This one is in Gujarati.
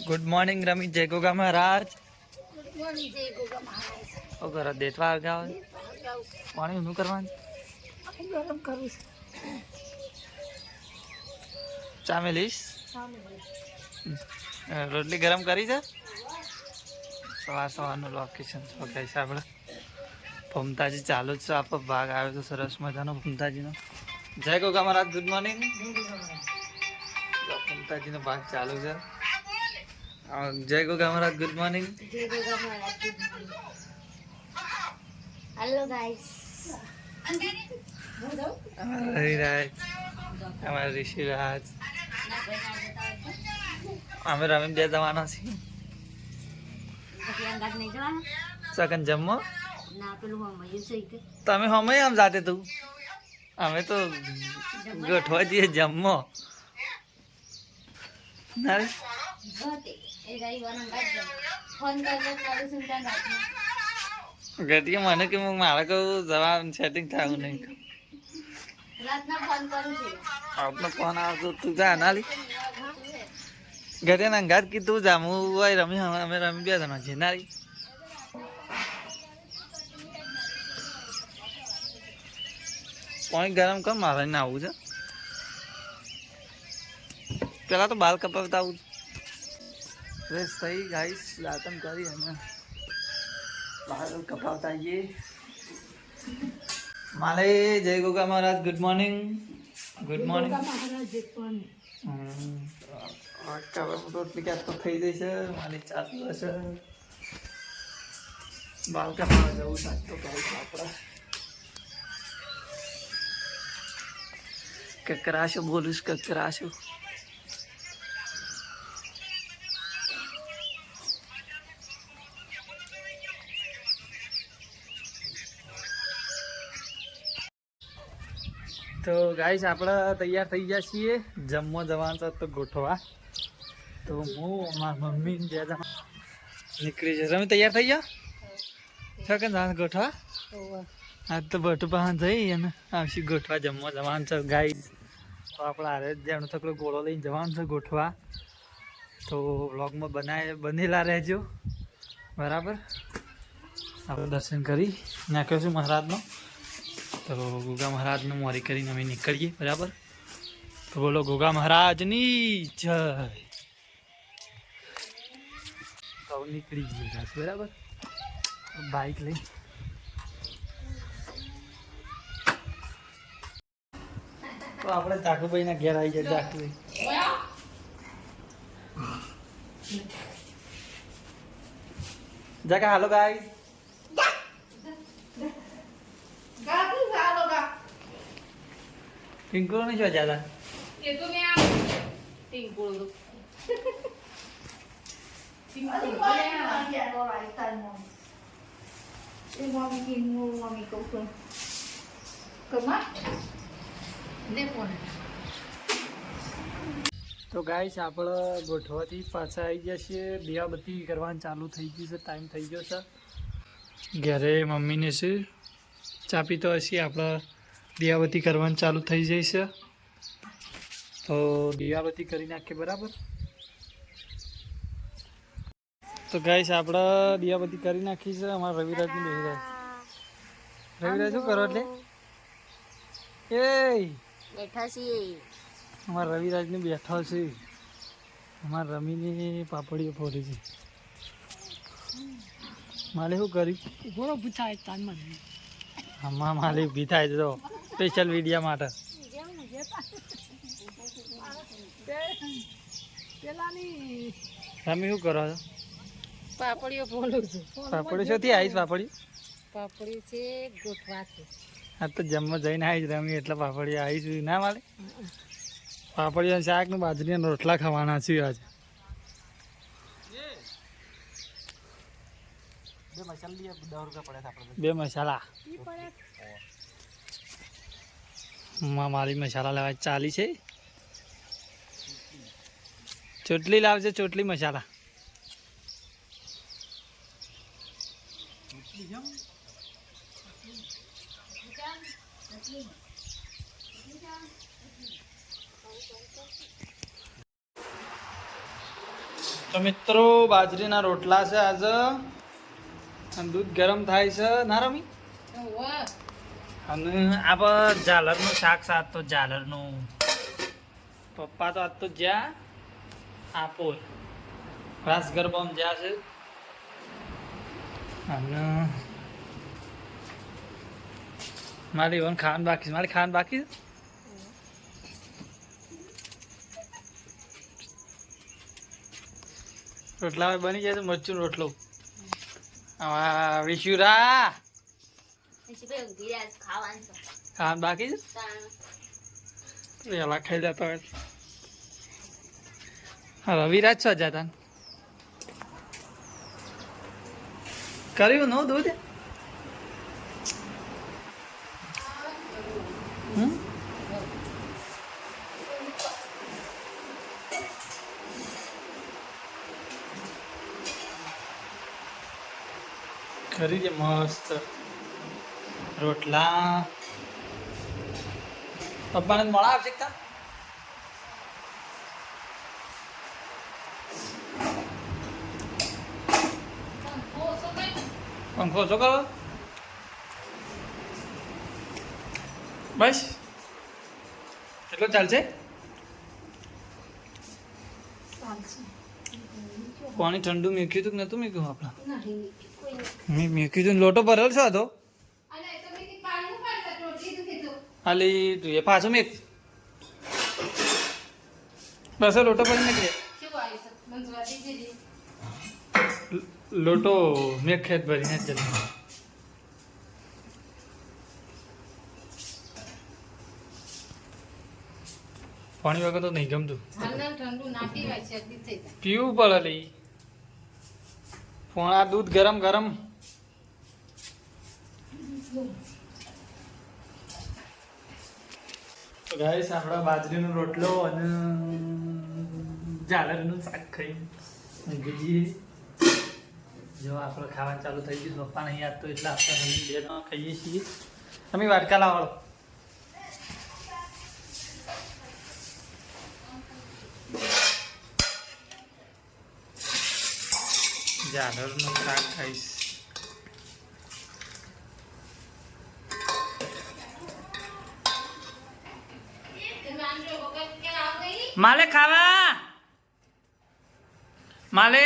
ગુડ મોર્નિંગ રમી જય ગોગા મહારાજ. ગુડ મોર્નિંગ જય ગોગા મહારાજ. ઓ ઘર દેતવા આવ્યા હોય પાણી ઊંધું કરવાનું ગરમ કરું છું. ચા મેલીશ રોટલી ગરમ કરી છે. સવારનું લોકેશન કહે છે આપણે ભમતાજી ચાલુ જ છે. આપણો ભાગ આવ્યો તો સરસ મજાનો ભમતાજીનો. જય ગોગા મહારાજ ગુડ મોર્નિંગ. ભમતાજીનો ભાગ ચાલુ છે. જય ગોગા મહારાજ ગુડ મોર્નિંગ. જય ગોગા મહારાજ. Hello guys. રવિરાજ અમારા ઋષિરાજ અમે રમીને બે જવાના છીએ. સકન જમવો તમે હમે આમ જાતે તું અમે તો ગોઠવા જઈએ જમવો ના ઘટી મને કે મારે કહું જવા સેટિંગ થયું નહીં. આપનો ફોન આવતો તું જા ના લી ઘરે ના ઘાટ કી તું જા હું હોય રમી અમે રમી બે જણા છીએ ના લી. પાણી ગરમ કર મારે ના આવું છે. પેલા તો બાલ કપાવતા આવું ફ્રેશ થઈ ગાઈસ દાતન કરી અને બાલ કપાવતા આવીએ. માલે જય Goga Maharaj good morning. Good morning રોટલી ક્યાંક તો થઈ જશે. મારી ચાલુ હશે બાલ કપાવવા જવું સાચતો ગાઈસ આપણે કકરાશો બોલું કકરાશો. તો ગાઈસ આપણે તૈયાર થઈ ગયા છીએ જમવા જવાનું છે તો ગોઠવા. તો હું મારા મમ્મી બે જણા નીકળી જશે. તમે તૈયાર થઈ ગયા છો કે ના ગોઠવા? આજ તો બટુ પાસે જઈ અને આવશે ગોઠવા જમવા જવાનું છે ગાઈસ. તો આપણે હારે જેનો થોડો ગોળો લઈને જવાનું છે ગોઠવા. તો વ્લોગમાં બનેલા રહેજો બરાબર. આપણે દર્શન કરી નાખ્યો છું મહારાજનો. તો ગોગા મહારાજનું મોરી કરીને અમે નીકળીએ બરાબર. તો બોલો ગોગા મહારાજની જય. તો નીકળી જઈએ બરાબર બાઇક લઈ. તો આપણે ચાકુભાઈ ના ઘેર આવી જાય. ચાકુભાઈ જગા હાલો ગાઈસ. टिंकू नहीं जो ज्यादा ये तो मैं टिंकू તો ગાઈસ આપણે ગોઠવાથી પાછા આવી ગયા છીએ. દીવાબત્તી કરવાનું ચાલુ થઈ ગયું છે. ટાઈમ થઈ ગયો છે. ઘરે મમ્મીને છે ચા પીતો હશે. આપણે દીવાબત્તી કરવાનું ચાલુ થઈ જશે. તો દીવાબત્તી કરી નાખીએ બરાબર. તો ગાઈસ આપણે દીવાબત્તી કરી નાખી છે. અમારા રવિરાજની બેહી રવિરાજ શું કરો એટલે એ બેઠા છીએ. અમારા રવિરાજને બેઠા છે. અમારા રમીને પાપડીઓ ફોડી છે. માલે શું કર્યું ઘોડો પૂછાય તાનમાં આમાં માલે ઊભી થાય તો સ્પેશિયલ વિડીયો માટે. તમે શું કરો છો? પાપડીઓ ફોડું છું. પાપડી શોથી આવીશ? પાપડી છે ગોઠવા છે. આ તો જમવા જઈને આવીશ રમી એટલે પાપડી આવીશું ના માલે. પાપડીઓ શાક ને બાજરીના રોટલા ખાવાના છે આજે. બે મસાલા મારી મસાલા લેવા ચાલી છે. ચોટલી લાવજે ચોટલી મસાલા. તો તો મિત્રો બાજરીના રોટલા છે આજે અને દૂધ ગરમ થાય છે ના રમી અને આ પર ઝાલરનું શાક સાત તો ઝાલરનું પપ્પા તો આજ તો જ્યાં આપો રાસ ગરબામાં જ્યાં છે અને મારી વન ખાવાનું બાકી છે મારી ખાવાનું બાકી છે રોટલા બની જાય તો મરચું રોટલો વિશુરા ખાવાનું બાકી છે પેલા ખાઈ જતા હોય હા રવિરાજ છો જતા કર્યું નો દૂધ ખરી છે મસ્ત રોટલા પપ્પાને મળા આવશે તા પંખો શું કરો બસ એટલો ચાલશે પાણી ઠંડુ મૂક્યું હતું કે નતું મૂક્યું આપણે મેં મૂક્યું હતું લોટો ભરેલ છો તો હાલી તું એ પાછું મેક બસ લોટો ભરી નાખીએ લોટો મેં ખેત ભરીને જલ્દી પાણી વગર તો નહીં ગમતું પીવું પડે લઈ પણ આ દૂધ ગરમ ગરમ તો ગાઈસ આપણા બાજરીનો રોટલો અને ઝાલરનું શાક ખાઈ ગુજી જો આપણે ખાવાનું ચાલુ થઈ ગયું પપ્પા નહીં યાદ તો એટલે આપણે બે જણા ખાઈએ છીએ તમે વાટકા લાવો ઝાલરનું શાક ખાઈશ માલે ખાવા માલે